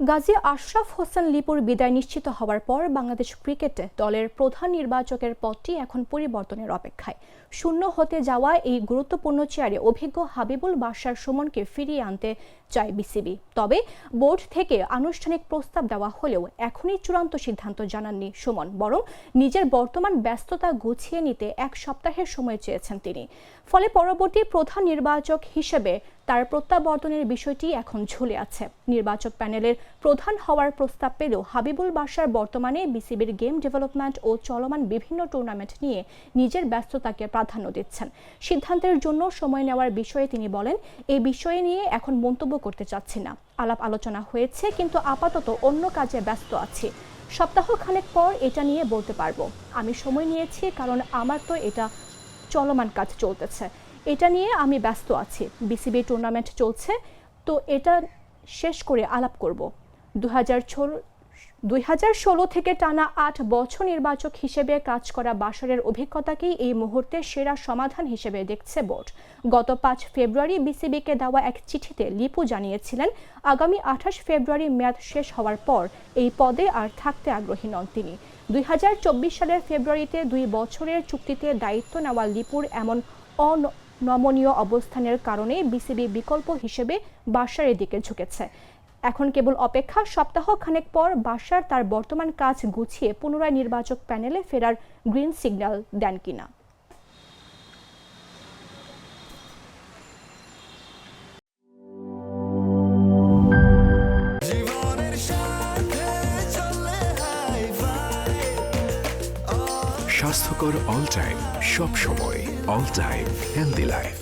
গাজী আশরাফ হোসেন লিপুর বিদায় নিশ্চিত হওয়ার পর বাংলাদেশ ক্রিকেটে দলের প্রধান নির্বাচকের পদটি এখন পরিবর্তনের অপেক্ষায়। শূন্য হতে যাওয়া এই গুরুত্বপূর্ণ চেয়ারে অভিজ্ঞ হাবিবুল বাশার সুমনকে ফিরিয়ে আনতে চায় বিসিবি। তবে বোর্ড থেকে আনুষ্ঠানিক প্রস্তাব দেওয়া হলেও এখনই চূড়ান্ত সিদ্ধান্ত জানাননি সুমন, বরং নিজের বর্তমান ব্যস্ততা গুছিয়ে নিতে এক সপ্তাহের সময় চেয়েছেন তিনি। ফলে পরবর্তী প্রধান নির্বাচক হিসেবে তার প্রত্যাবর্তনের বিষয়টি এখন ঝুলে আছে। নির্বাচক প্যানেলের প্রধান হওয়ার প্রস্তাব পেলেও হাবিবুল বাশার বর্তমানে বিসিবির গেম ডেভেলপমেন্ট ও চলমান বিভিন্ন টুর্নামেন্ট নিয়ে নিজের ব্যস্ততাকে প্রাধান্য দিচ্ছেন। সিদ্ধান্তের জন্য সময় নেওয়ার বিষয়ে তিনি বলেন, এই বিষয়ে নিয়ে এখন মন্তব্য করতে চাচ্ছি না। আলাপ আলোচনা হয়েছে, কিন্তু আপাতত অন্য কাজে ব্যস্ত আছি। সপ্তাহখানেক পর এটা নিয়ে বলতে পারবো। আমি সময় নিয়েছি কারণ আমার তো এটা চলমান কাজ চলতেছে, এটা নিয়ে আমি ব্যস্ত আছি। বিসিবি টুর্নামেন্ট চলছে, তো এটা শেষ করে আলাপ করব। 2016 থেকে টানা 8 বছর নির্বাচক হিসেবে কাজ করা বাশারের অভিজ্ঞতাকেই এই মুহূর্তে সেরা সমাধান হিসেবে দেখছে বোর্ড। গত 5 ফেব্রুয়ারি বিসিবিকে দেওয়া এক চিঠিতে লিপু জানিয়েছিলেন, আগামী 28 ফেব্রুয়ারি মেয়াদ শেষ হওয়ার পর এই পদে আর থাকতে আগ্রহী নন তিনি। 2024 সালের ফেব্রুয়ারিতে 2 বছরের চুক্তিতে দায়িত্ব নেওয়া লিপুর এমন অনমনীয় অবস্থানের কারণে বিসিবি বিকল্প হিসেবে বাশারের দিকে ঝুঁকেছে। এখন কেবল অপেক্ষা সপ্তাহ খানেক পর বাশার তার বর্তমান কাজ গুছিয়ে পুনরায় নির্বাচক প্যানেলে ফেরার গ্রিন সিগন্যাল দেন কিনা। স্বাস্থ্যকর অল টাইম, সব সময় অল টাইম হেলদি লাইফ।